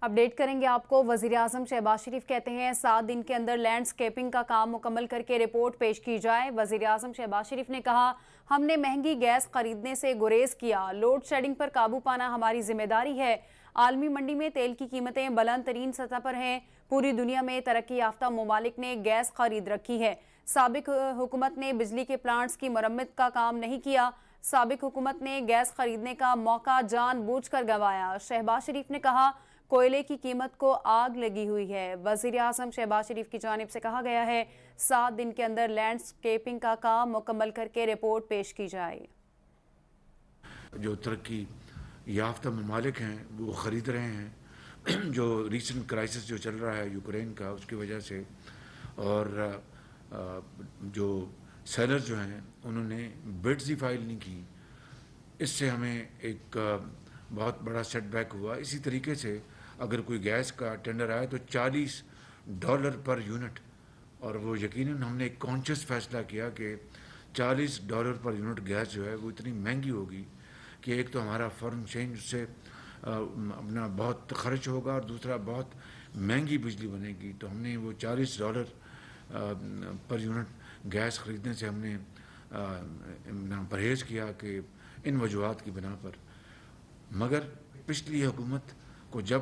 Update کریں گے آپ کو۔ وزیراعظم شہباز شریف کہتے ہیں 7 دن کے اندر لینڈ سکیپنگ کا کام مکمل کر کے رپورٹ پیش کی جائے۔ وزیراعظم شہباز شریف نے کہا ہم نے مہنگی گیس خریدنے سے گریز کیا، لوڈ شیڈنگ پر قابو پانا ہماری ذمہ داری ہے۔ عالمی منڈی میں تیل کی قیمتیں بلند ترین سطح پر ہیں، پوری دنیا میں ترقی یافتہ ممالک نے گیس خرید رکھی ہے۔ سابق حکومت نے بجلی کے پلانٹس کی مرمت کا کام نہیں کیا، سابق حکومت نے گیس خریدنے کا موقع جان بوجھ کر گنوایا۔ شہباز شریف نے کہا کوئلے کی قیمت کو آگ لگی ہوئی ہے۔ وزیراعظم شہباز شریف کی جانب سے کہا گیا ہے 7 دن کے اندر لینڈ سکیپنگ کا کام مکمل کر کے رپورٹ پیش کی جائے۔ جو ترقی یافتہ ممالک ہیں وہ خرید رہے ہیں، جو ریسنٹ کرائسس جو چل رہا ہے یوکرین کا، اس کی وجہ سے، اور جو سیلر جو ہیں انہوں نے بڈز ہی فائل نہیں کی، اس سے ہمیں ایک بہت بڑا سیٹ بیک ہوا۔ اسی طریقے سے اگر کوئی گیس کا ٹینڈر آئے تو $40 پر یونٹ، اور وہ یقیناً ہم نے ایک کانشیس فیصلہ کیا کہ $40 پر یونٹ گیس جو ہے وہ اتنی مہنگی ہوگی کہ ایک تو ہمارا فارن چینج اس سے اپنا بہت خرچ ہوگا، اور دوسرا بہت مہنگی بجلی بنے گی۔ تو ہم نے وہ $40 پر یونٹ گیس خریدنے سے ہم نے پرہیز کیا کہ ان وجوہات کی بنا پر۔ مگر پچھلی حکومت کو جب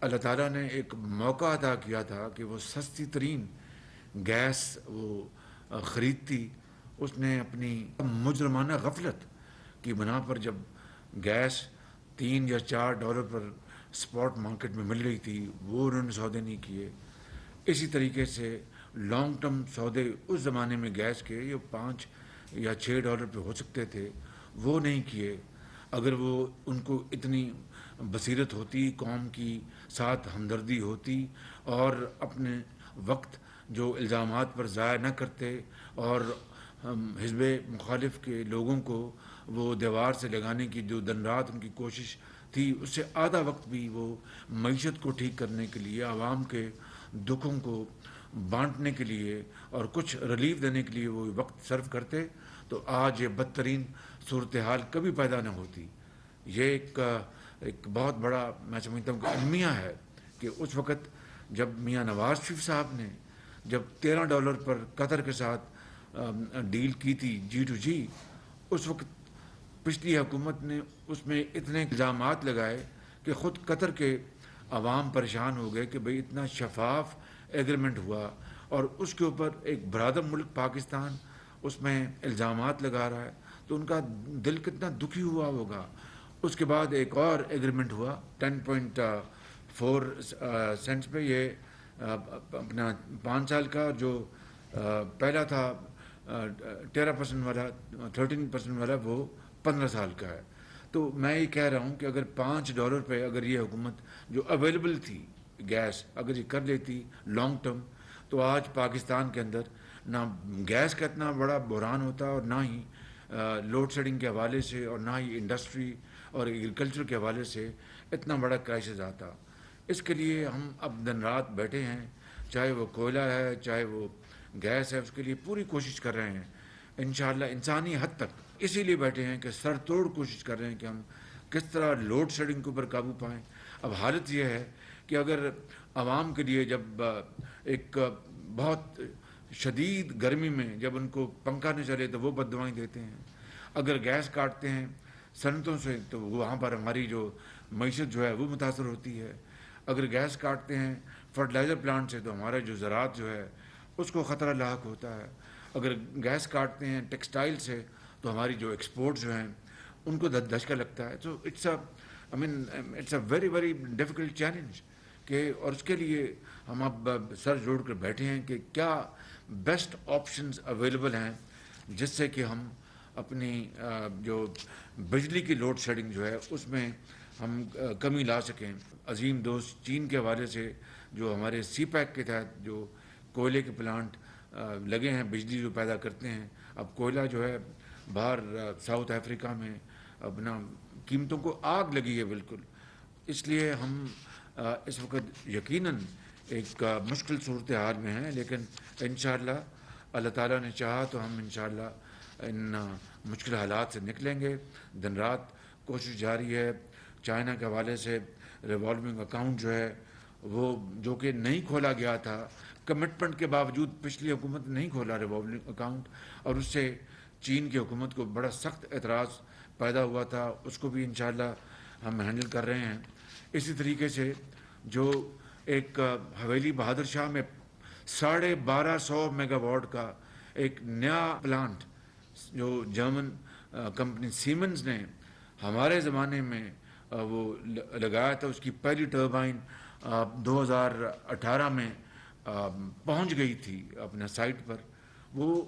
اللہ تعالیٰ نے ایک موقع عطا کیا تھا کہ وہ سستی ترین گیس وہ خریدتی، اس نے اپنی مجرمانہ غفلت کی بنا پر جب گیس $3 یا $4 پر اسپاٹ مارکیٹ میں مل رہی تھی، وہ انہوں نے سودے نہیں کیے۔ اسی طریقے سے لانگ ٹرم سودے اس زمانے میں گیس کے یہ $5 یا $6 پہ ہو سکتے تھے، وہ نہیں کیے۔ اگر وہ ان کو اتنی بصیرت ہوتی، قوم کی ساتھ ہمدردی ہوتی، اور اپنے وقت جو الزامات پر ضائع نہ کرتے، اور حزب مخالف کے لوگوں کو وہ دیوار سے لگانے کی جو دن رات ان کی کوشش تھی، اس سے آدھا وقت بھی وہ معیشت کو ٹھیک کرنے کے لیے، عوام کے دکھوں کو بانٹنے کے لیے اور کچھ ریلیف دینے کے لیے وہ وقت صرف کرتے، تو آج یہ بدترین صورتحال کبھی پیدا نہ ہوتی۔ یہ ایک بہت بڑا میں سمجھتا ہوں کہ المیہ ہے کہ اس وقت جب میاں نواز شریف صاحب نے جب $13 پر قطر کے ساتھ ڈیل کی تھی G2G، اس وقت پچھلی حکومت نے اس میں اتنے الزامات لگائے کہ خود قطر کے عوام پریشان ہو گئے کہ بھئی اتنا شفاف ایگریمنٹ ہوا، اور اس کے اوپر ایک برادر ملک پاکستان اس میں الزامات لگا رہا ہے، تو ان کا دل کتنا دکھی ہوا ہوگا۔ اس کے بعد ایک اور ایگریمنٹ ہوا 10.4 سینٹس پہ، یہ اپنا 5 سال کا، جو پہلا تھا 13% والا 13% والا، وہ 15 سال کا ہے۔ تو میں یہ کہہ رہا ہوں کہ اگر $5 پہ اگر یہ حکومت جو اویلیبل تھی گیس اگر یہ کر لیتی لانگ ٹرم، تو آج پاکستان کے اندر نہ گیس کا اتنا بڑا بحران ہوتا، اور نہ ہی لوڈ شیڈنگ کے حوالے سے، اور نہ ہی انڈسٹری اور ایگریکلچر کے حوالے سے اتنا بڑا کرائسس آتا۔ اس کے لیے ہم اب دن رات بیٹھے ہیں، چاہے وہ کوئلہ ہے چاہے وہ گیس ہے، اس کے لیے پوری کوشش کر رہے ہیں انشاءاللہ انسانی حد تک۔ اسی لیے بیٹھے ہیں کہ سر توڑ کوشش کر رہے ہیں کہ ہم کس طرح لوڈ شیڈنگ کے اوپر قابو پائیں۔ اب حالت یہ ہے کہ اگر عوام کے لیے جب ایک بہت شدید گرمی میں جب ان کو پنکھا نہ چلے تو وہ بد دعائیں دیتے ہیں، اگر گیس کاٹتے ہیں صنعتوں سے تو وہاں پر ہماری جو معیشت جو ہے وہ متاثر ہوتی ہے، اگر گیس کاٹتے ہیں فرٹیلائزر پلانٹ سے تو ہمارا جو زراعت جو ہے اس کو خطرہ لاحق ہوتا ہے، اگر گیس کاٹتے ہیں ٹیکسٹائل سے تو ہماری جو ایکسپورٹ جو ہیں ان کو دھچکا لگتا ہے۔ تو it's a very very difficult challenge کہ، اور اس کے لیے ہم اب سر جوڑ کر بیٹھے ہیں کہ کیا بیسٹ آپشنز اویلیبل ہیں جس سے کہ ہم اپنی جو بجلی کی لوڈ شیڈنگ جو ہے اس میں ہم کمی لا سکیں۔ عظیم دوست چین کے حوالے سے جو ہمارے سی پیک کے تحت جو کوئلے کے پلانٹ لگے ہیں، بجلی جو پیدا کرتے ہیں، اب کوئلہ جو ہے باہر ساؤتھ افریقہ میں اپنا قیمتوں کو آگ لگی ہے بالکل۔ اس لیے ہم اس وقت یقیناً ایک مشکل صورتحال میں ہیں، لیکن انشاءاللہ اللہ تعالیٰ نے چاہا تو ہم انشاءاللہ ان مشکل حالات سے نکلیں گے۔ دن رات کوشش جاری ہے۔ چائنا کے حوالے سے ریوالونگ اکاؤنٹ جو ہے وہ جو کہ نہیں کھولا گیا تھا، کمٹمنٹ کے باوجود پچھلی حکومت نہیں کھولا ریوالونگ اکاؤنٹ، اور اس سے چین کی حکومت کو بڑا سخت اعتراض پیدا ہوا تھا، اس کو بھی انشاءاللہ ہم ہینڈل کر رہے ہیں۔ اسی طریقے سے جو ایک حویلی بہادر شاہ میں 1250 میگا واٹ کا ایک نیا پلانٹ جو جرمن کمپنی سیمنز نے ہمارے زمانے میں وہ لگایا تھا، اس کی پہلی ٹربائن 2018 میں پہنچ گئی تھی اپنا سائٹ پر۔ وہ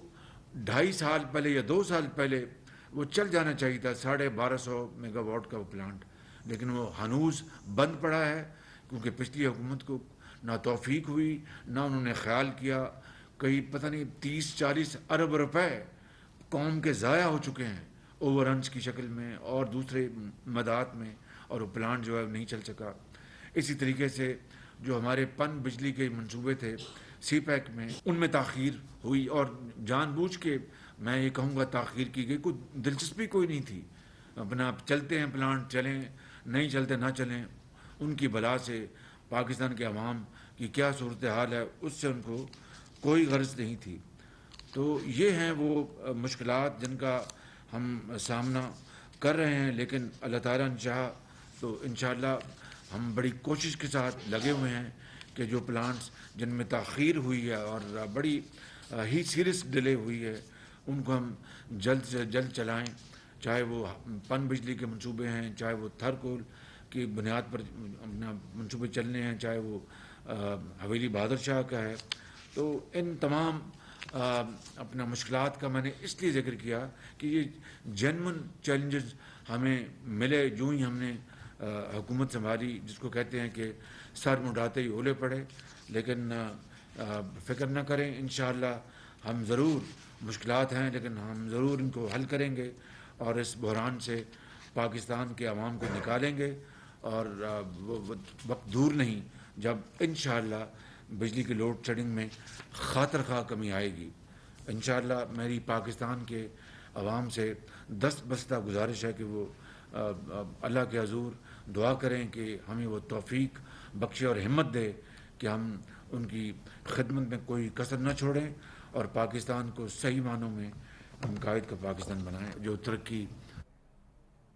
2.5 سال پہلے یا 2 سال پہلے وہ چل جانا چاہیے تھا 1250 میگا واٹ کا وہ پلانٹ، لیکن وہ ہنوز بند پڑا ہے، کیونکہ پچھلی حکومت کو نہ توفیق ہوئی، نہ انہوں نے خیال کیا۔ کئی پتہ نہیں 30-40 ارب روپے قوم کے ضائع ہو چکے ہیں اوور رنس کی شکل میں اور دوسرے مدات میں، اور وہ پلانٹ جو ہے نہیں چل سکا۔ اسی طریقے سے جو ہمارے پن بجلی کے منصوبے تھے سی پیک میں، ان میں تاخیر ہوئی، اور جان بوجھ کے میں یہ کہوں گا تاخیر کی گئی، کوئی دلچسپی کوئی نہیں تھی۔ اپنا چلتے ہیں پلانٹ چلیں، نہیں چلتے نہ چلیں، ان کی بلا سے پاکستان کے عوام کی کیا صورتحال ہے اس سے ان کو کوئی غرض نہیں تھی۔ تو یہ ہیں وہ مشکلات جن کا ہم سامنا کر رہے ہیں، لیکن اللہ تعالیٰ نے چاہا تو انشاءاللہ ہم بڑی کوشش کے ساتھ لگے ہوئے ہیں کہ جو پلانٹس جن میں تاخیر ہوئی ہے اور بڑی ہی سیریس ڈیلے ہوئی ہے ان کو ہم جلد سے جلد چلائیں، چاہے وہ پن بجلی کے منصوبے ہیں، چاہے وہ تھرکول کی بنیاد پر اپنا منصوبے چلنے ہیں، چاہے وہ حویلی بہادر شاہ کا ہے۔ تو ان تمام اپنا مشکلات کا میں نے اس لیے ذکر کیا کہ یہ جینون چیلنجز ہمیں ملے جو ہی ہم نے حکومت سنبھالی، جس کو کہتے ہیں کہ سر مڈاتے ہی اولے پڑے۔ لیکن فکر نہ کریں، انشاءاللہ ہم ضرور، مشکلات ہیں لیکن ہم ضرور ان کو حل کریں گے اور اس بحران سے پاکستان کے عوام کو نکالیں گے، اور وہ وقت دور نہیں جب انشاءاللہ بجلی کی لوڈ شیڈنگ میں خاطر خواہ کمی آئے گی۔ انشاءاللہ میری پاکستان کے عوام سے دست بستہ گزارش ہے کہ وہ اللہ کے حضور دعا کریں کہ ہمیں وہ توفیق بخشے اور ہمت دے کہ ہم ان کی خدمت میں کوئی کسر نہ چھوڑیں اور پاکستان کو صحیح معنوں میں ہم قائد کا پاکستان بنائیں جو ترقی